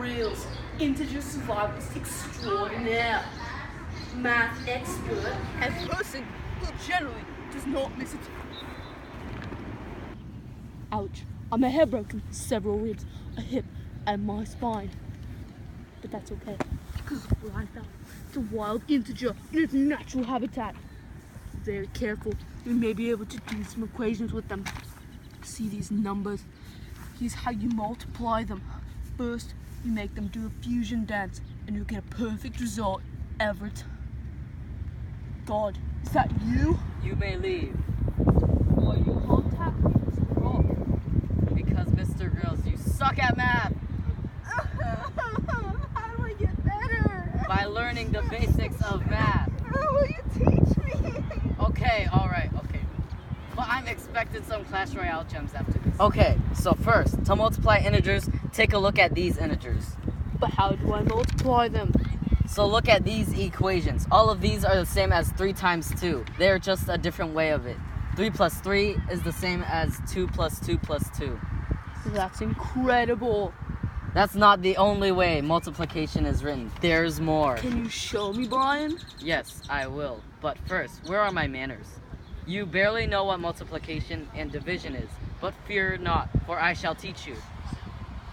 reals, integer survivalist extraordinaire, math expert, and person who generally does not miss it. Ouch. I'm a hair broken, several ribs, a hip, and my spine. But that's okay, because right now, it's a wild integer in its natural habitat. Very careful, we may be able to do some equations with them. See these numbers? Here's how you multiply them. First, you make them do a fusion dance, and you'll get a perfect result, Everett. God, is that you? You may leave. Why you contact me, Mr. Rock? Because, Mr. Grills, you suck at math! How do I get better? By learning the basics of math. How will you teach me? Okay, alright, okay. But I'm expecting some Clash Royale gems after this. Okay, so first, to multiply integers, take a look at these integers. But how do I multiply them? So look at these equations. All of these are the same as 3 times 2. They're just a different way of it. 3 plus 3 is the same as 2 plus 2 plus 2. That's incredible. That's not the only way multiplication is written. There's more. Can you show me, Brian? Yes, I will. But first, where are my manners? You barely know what multiplication and division is, but fear not, for I shall teach you.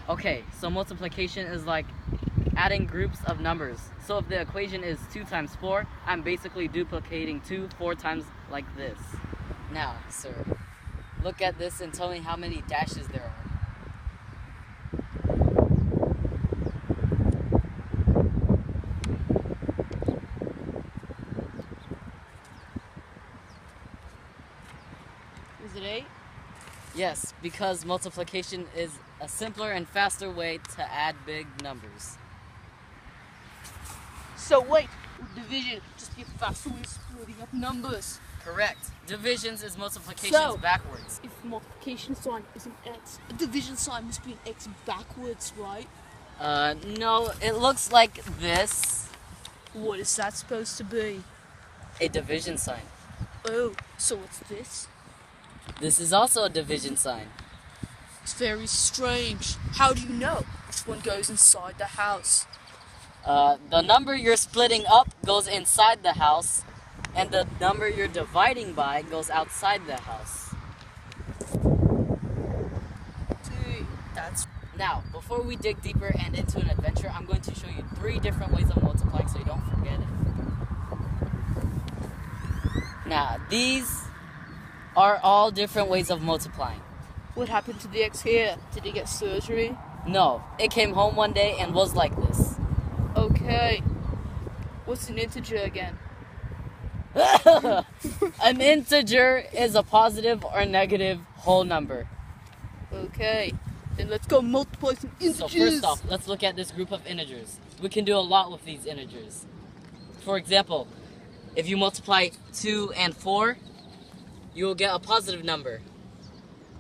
Okay, so multiplication is like adding groups of numbers. So if the equation is 2 times 4, I'm basically duplicating 2 4 times like this. Now, sir, look at this and tell me how many dashes there are. Is it 8? Yes, because multiplication is a simpler and faster way to add big numbers. So wait, would division just be a faster way of splitting up numbers? Correct. Divisions is multiplications So, backwards. if multiplication sign is an X, a division sign must be an X backwards, right? No, it looks like this. What is that supposed to be? A division sign. Oh, so what's this? This is also a division sign. It's very strange. How do you know which one goes inside the house? The number you're splitting up goes inside the house, and the number you're dividing by goes outside the house. Dude, that's... Now, before we dig deeper and into an adventure, I'm going to show you 3 different ways of multiplying so you don't forget it. Now, these are all different ways of multiplying. What happened to the X here? Did he get surgery? No, it came home one day and was like this. Okay. What's an integer again? An integer is a positive or negative whole number. Okay. Then let's go multiply some integers. So first off, let's look at this group of integers. We can do a lot with these integers. For example, if you multiply 2 and 4, you will get a positive number.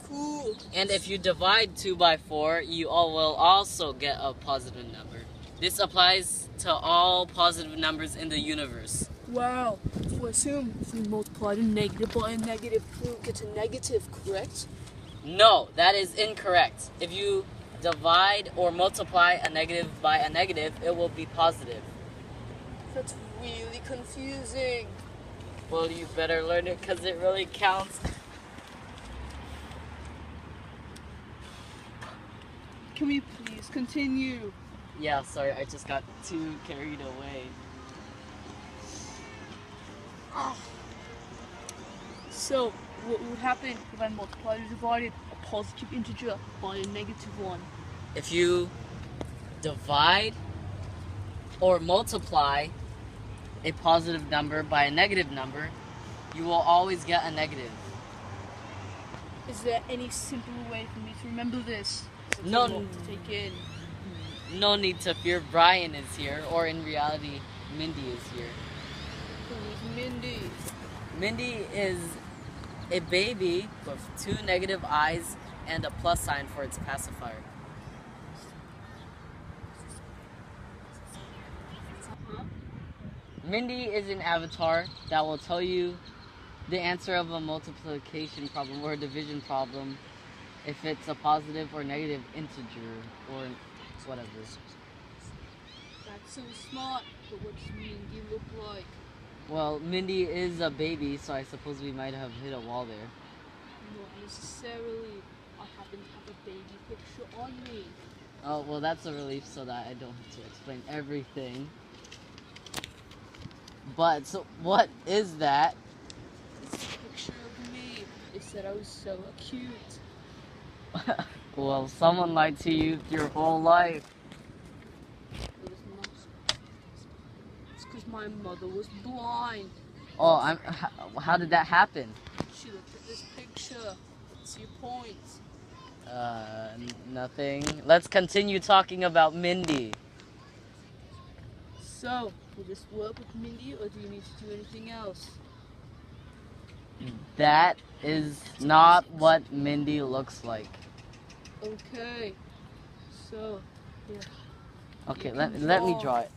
Cool. And if you divide 2 by 4, you all will also get a positive number. This applies to all positive numbers in the universe. Wow. So I assume if we multiply a negative by a negative, we'll get a negative, correct? No, that is incorrect. If you divide or multiply a negative by a negative, it will be positive. That's really confusing. Well, you better learn it because it really counts. Can we please continue? Yeah, sorry, I just got too carried away. So, what would happen if I multiplied or divided a positive integer by a negative one? If you divide or multiply a positive number by a negative number, you will always get a negative. Is there any simple way for me to remember this? It's No. a lot to take in. No need to fear, Brian is here, or in reality, Mindy is here. Who's Mindy? Mindy is a baby with 2 negative eyes and a plus sign for its pacifier. Mindy is an avatar that will tell you the answer of a multiplication problem or a division problem if it's a positive or negative integer or whatever. That's so smart. But what does Mindy look like? Well, Mindy is a baby, so I suppose we might have hit a wall there. Not necessarily. I happen to have a baby picture on me. Oh, well, that's a relief so that I don't have to explain everything. But, so, what is that? It's a picture of me. They said I was so cute. Well, someone lied to you your whole life. It was not. It's because my mother was blind. Oh, how did that happen? She looked at this picture. What's your point? Nothing. Let's continue talking about Mindy. So, will this work with Mindy, or do you need to do anything else? That is not what Mindy looks like. Okay. So, yeah. Okay, You let can me draw. draw it.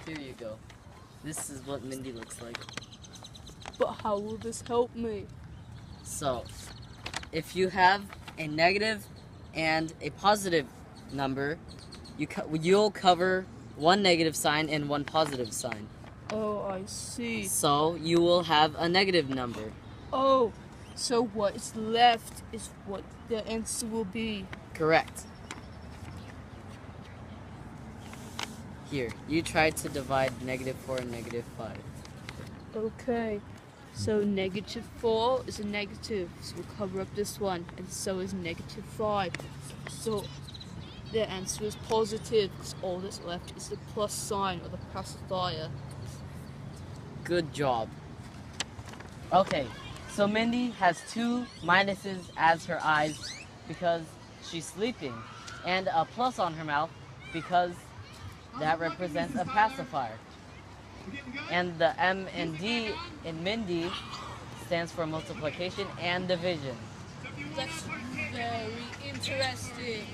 Here you go. This is what Mindy looks like. But how will this help me? So, if you have a negative and a positive number, you'll cover one negative sign and one positive sign. Oh, I see. So, you will have a negative number. Oh, so what is left is what the answer will be. Correct. Here, you try to divide -4 and -5. Okay. So -4 is a negative, so we'll cover up this one, and so is -5. So the answer is positive, because all that's left is the plus sign, or the pacifier. Good job. Okay, so Mindy has 2 minuses as her eyes because she's sleeping, and a plus on her mouth because that represents a pacifier. And the M and D in Mindy stands for multiplication and division. That's very interesting.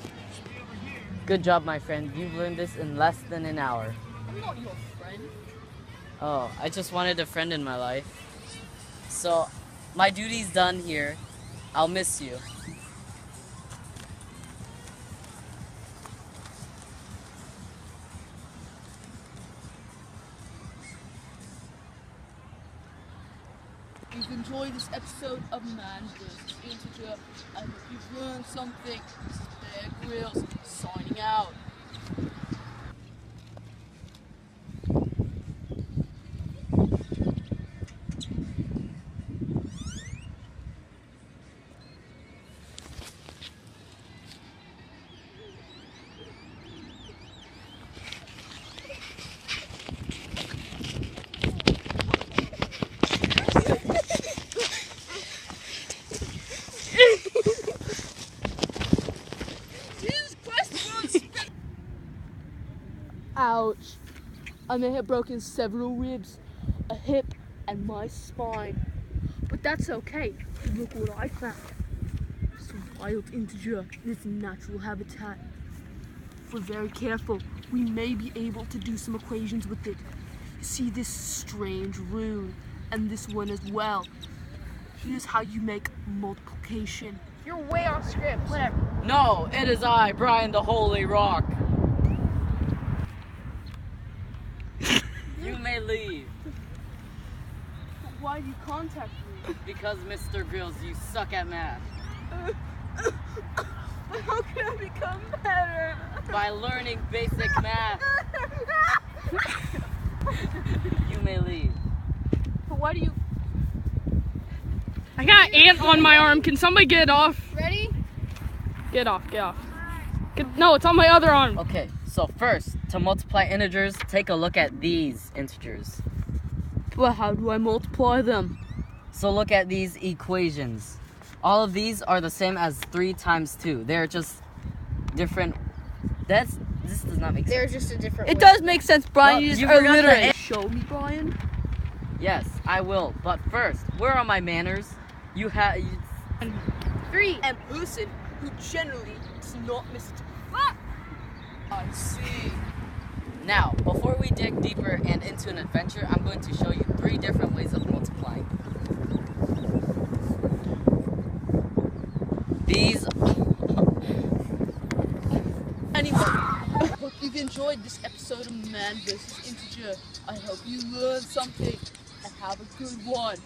Good job, my friend. You've learned this in less than an hour. I'm not your friend. Oh, I just wanted a friend in my life. So, my duty's done here. I'll miss you. If you've enjoyed this episode of Man vs. Integer, I hope you've learned something. This is Bear Grylls signing out. Ouch. I may have broken several ribs, a hip, and my spine. But that's okay. Look what I found. It's a wild integer in its natural habitat. If we're very careful, we may be able to do some equations with it. You see this strange rune, and this one as well. Here's how you make multiplication. You're way off script. Whatever. No, it is I, Brian the Holy Rock. You may leave. Why do you contact me? Because, Mr. Grills, you suck at math. How can I become better? By learning basic math. You may leave. But why do you... I got ant on my arm. Can somebody get it off? Ready? Get off. No, it's on my other arm. Okay, so first, to multiply integers, take a look at these integers. Well, how do I multiply them? So look at these equations. All of these are the same as 3 times 2. They're just different. This does not make sense. They're just a different It way. does make sense, Brian. Well, you just you are forgot the literate. A. Show me, Brian. Yes, I will. But first, where are my manners? You have. 3. A person who generally does not miss it. I see. Now, before we dig deeper and into an adventure, I'm going to show you 3 different ways of multiplying. These Anyway, I hope you've enjoyed this episode of Man vs. Integer. I hope you learned something and have a good one.